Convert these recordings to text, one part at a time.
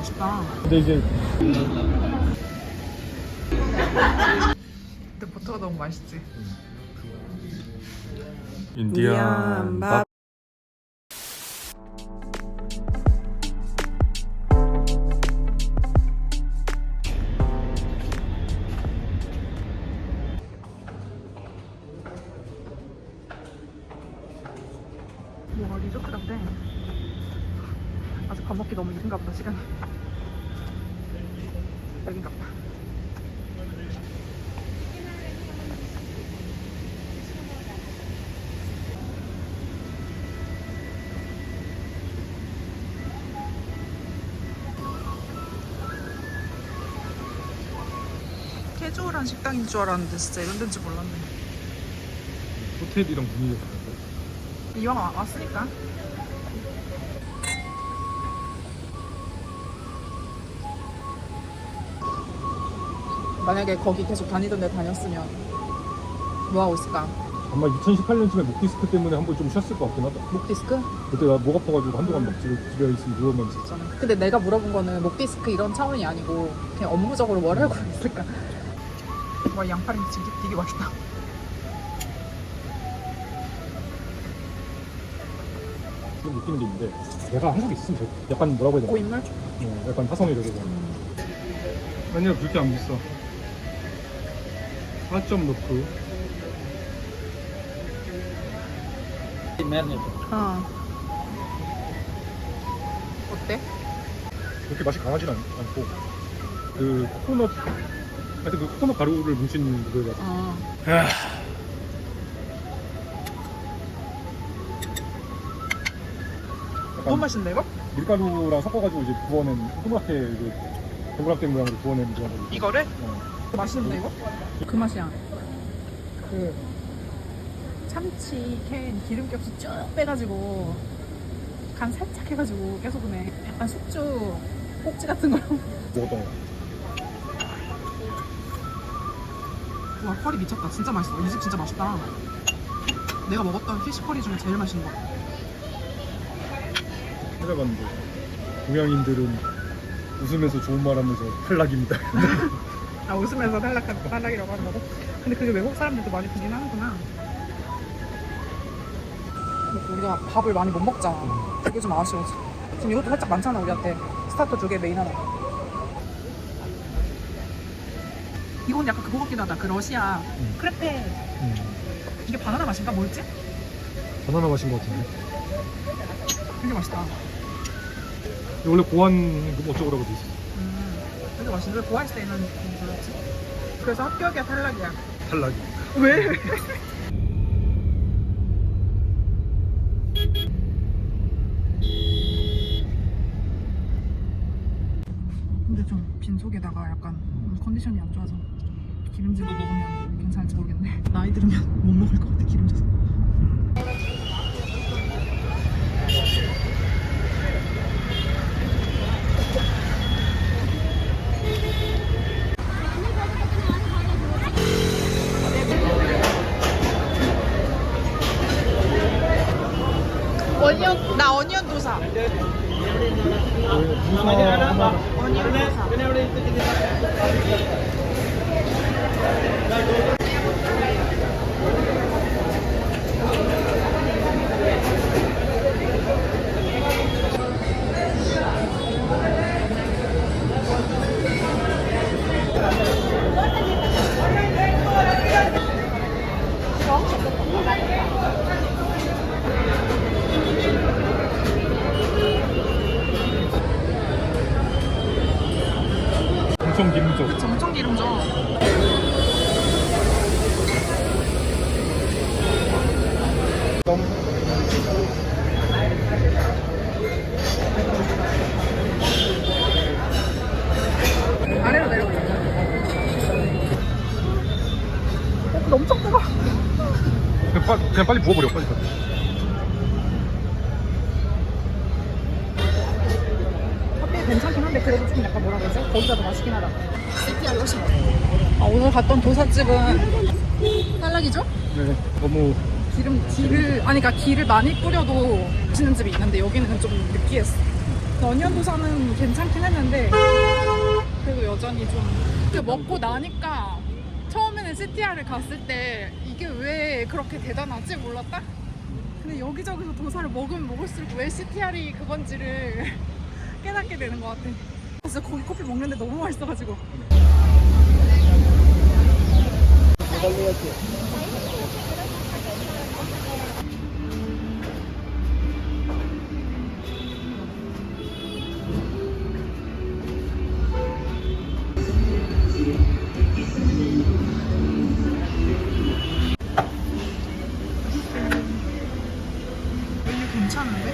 맛있다. 근데 이제 근데 버터가 너무 맛있지. 인디안 밥. 뭐가 리조트 같대. 아직 밥 먹기 너무 이른가 보다 시간이. 여긴가 보다. 캐주얼한 식당인 줄 알았는데 진짜 이런 데인지 몰랐네. 호텔이랑 분위기가 다른데. 이왕 왔으니까. 만약에 거기 계속 다니던 데 다녔으면 뭐하고 있을까? 아마 2018년쯤에 목 디스크 때문에 한번 좀 쉬었을 것 같긴 하다. 목 디스크? 그때 나 목 아파가지고 한동안 막 집에 있으면 누우면서. 근데 내가 물어본 거는 목 디스크 이런 차원이 아니고 그냥 업무적으로 뭘 하고 있을까? 와, 양파김치 되게 맛있다. 좀 느끼는 게 있는데 내가 한국에 있으면 약간 뭐라고 해야 되나? 고인물? 약간 화성이 되고. 아니야, 그렇게 안 비싸. 4점 넣고. 어때? 그렇게 맛이 강하진 않고 그 코코넛, 하여튼 그 코코넛 가루를 뭉친 그거가. 너무 맛있는데 이거? 밀가루랑 섞어가지고 이제 부어낸 동그랗게 그 동그랗게 모양으로 부어낸 그런 거. 이거를? 맛있는데 이거? 그 맛이야. 그 참치 캔 기름기 없이 쭉 빼가지고 간 살짝 해가지고 계속 그네. 약간 숙주 꼭지 같은 거로. 먹었던 거. 와, 커리 미쳤다. 진짜 맛있어. 이 집 진짜 맛있다. 내가 먹었던 피쉬 커리 중에 제일 맛있는 거 같아. 찾아봤는데 동양인들은 웃으면서 좋은 말 하면서 탈락입니다. 아, 웃으면서 탈락이라고 하는 거고? 근데 그게 외국 사람들도 많이 보긴 하는구나. 우리가 밥을 많이 못 먹잖아. 그게 좀 아쉬워. 지금 이것도 살짝 많잖아, 우리한테. 스타터 2개, 메인 하나. 이건 약간 그거 같긴 하다. 그 러시아 크레페. 이게 바나나 맛인가? 뭐였지? 바나나 맛인 것 같은데. 되게 맛있다. 원래 고안 어쩌고라고 돼 있어. 되게 맛있는데 왜 고아있을 때는 별로였지? 그래서 합격이야, 탈락이야? 탈락이. 왜? 근데 좀 빈속에다가 약간 컨디션이 안 좋아서 기름진 거 먹으면 괜찮을지 모르겠네. 나이 들으면 못 먹을 것 같아, 기름져서. 나 어니언 도사. 어니언 도사. 엄청 기름져. 그치, 엄청 기름져. 아래로 내려오자. 근데 엄청 뜨거워. 그냥 빨리 부어버려, 빨리. 커피 괜찮긴 한데 그래도 좀 약간 뭐라 그러지? 거기가 더 맛있긴 하다. 세티알이 훨씬 맛있어. 아, 오늘 갔던 도사집은 탈락이죠? 네, 너무 기를 많이 뿌려도 맛있는 집이 있는데 여기는 좀 느끼했어. 어니언 도사는 괜찮긴 했는데 그래도 여전히 좀 먹고 나니까 처음에는 CTR을 갔을 때 이게 왜 그렇게 대단하지 몰랐다? 근데 여기저기서 도사를 먹으면 먹을수록 왜 CTR이 그건지를 깨닫게 되는 것 같아. 진짜 거기 커피 먹는데 너무 맛있어가지고. 메뉴 괜찮은데?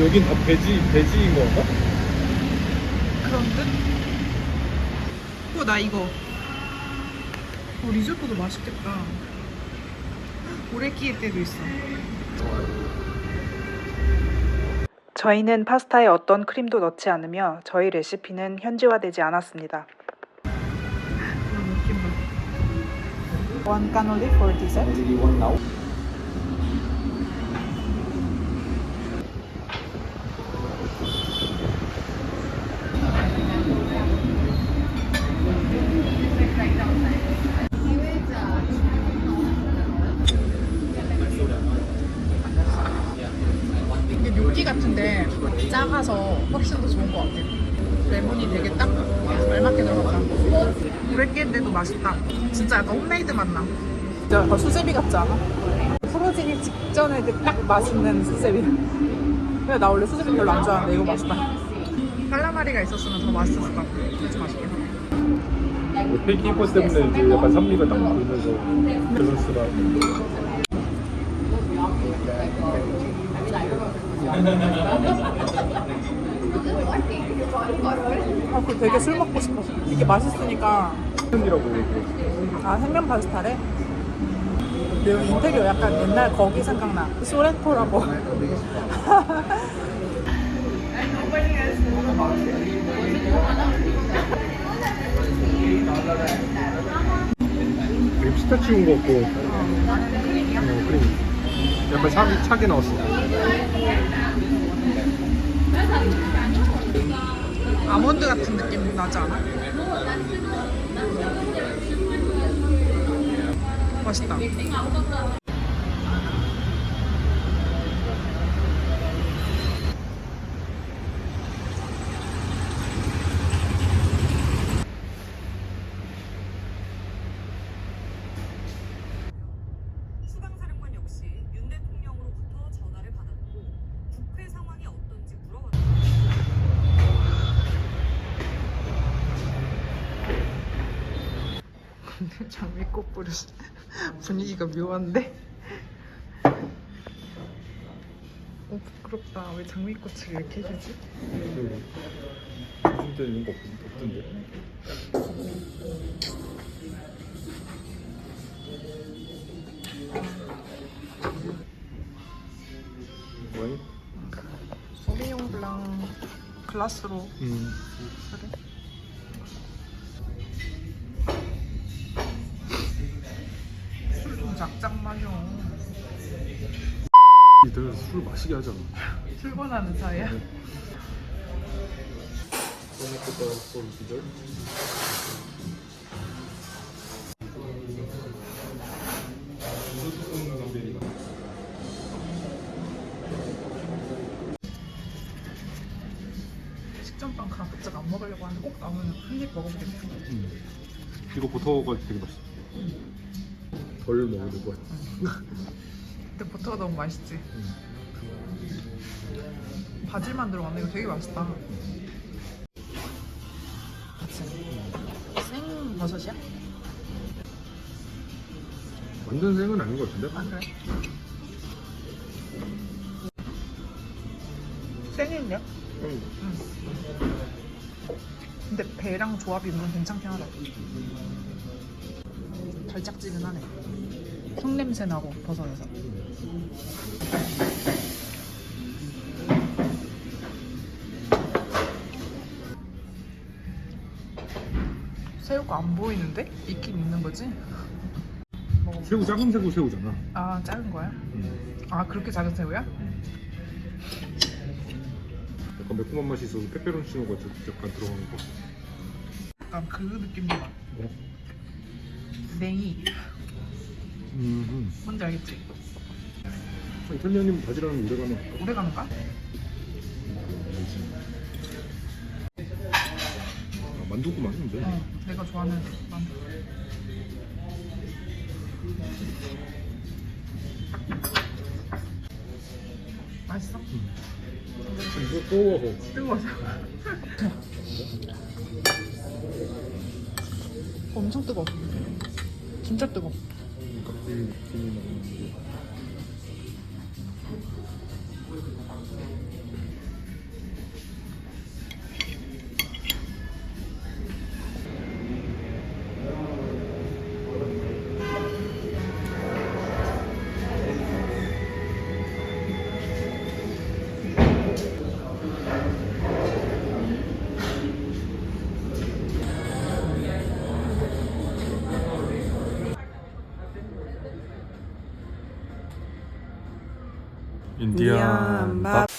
여긴 다 돼지인 건가? 그런 듯? 나 이거 리조또도 맛있겠다. 오레키에 때도 있어. 저희는 파스타에 어떤 크림도 넣지 않으며 저희 레시피는 현지화되지 않았습니다. One cannoli for dessert. 이게 뇨끼 같은데 작아서 훨씬 더 좋은 것 같아요. 레몬이 되게 딱 알맞게 들어갔다. 오레끼인데도 맛있다. 진짜 약간 홈메이드 맛나. 진짜 약간 수제비 같지 않아? 풀어지기 직전에 그 딱 맛있는 수제비. 근데 나 원래 수제비 별로 안 좋아하는데 이거 맛있다. 칼라마리가 있었으면 더 맛있었을 것 같아. 진짜 맛있겠다. 페이키퍼 때문에 이제 약간 산미가 딱 돌면서 밸런스가. 그 되게 술 먹고 싶었어. 이게 맛있으니까. 생면이라고 얘기해. 생면 파스타래? 근데 여기 인테리어 약간 옛날 거기 생각나. 소렌토라고. 되게 피스타치오인 것 같고. 크림. 약간 차게 나왔어. 아몬드 같은 느낌 나지 않아? 맛있다. 수방사령관 역시 윤 대통령으로부터 전화를 받았고 국회 상황이 어떤지 물어봤다. 장미꽃 뿌리 분위기가 묘한데? 부끄럽다. 왜 장미꽃을 이렇게 해주지? 요즘 때 이런 거 없던데. 와인? 소비뇽 블랑 글라스로. 그래. 술 좀 작작 마셔. 니들 술 마시게 하잖아. 출근하는 사이야? 소맥보다 술 비절? 식전빵 가급적 안 먹으려고 하는데 꼭 나오면 한 입 먹어보겠다. 이거 버터가 되게 맛있어. 덜 먹는 거야. 근데 버터가 너무 맛있지? 바질만 들어갔네. 이거 되게 맛있다. 생 버섯이야? 완전 생은 아닌 것 같은데? 아 그래? 생인데? 응. 근데 배랑 조합이 은근 괜찮긴 하다. 달짝지근하네. 흙냄새 나고 버섯에서. 새우가 안 보이는데? 있긴 있는 거지? 새우 작은 새우잖아. 아 작은 거야? 아 그렇게 작은 새우야? 약간 매콤한 맛이 있어서 페페론치노가 약간 들어가는 거. 약간 그 느낌도 나. 뭐? 냉이. 뭔지 알겠지? 이탈리아님 바지락은 오래가네. 오래 가는가? 아, 만두구만 근데. 내가 좋아하는 만두. 맛있어? 이거 뜨거워서. 뜨거워서. 엄청 뜨거워. 진짜 뜨거워. 깍두기 느낌이 나는데. 인디안 밥.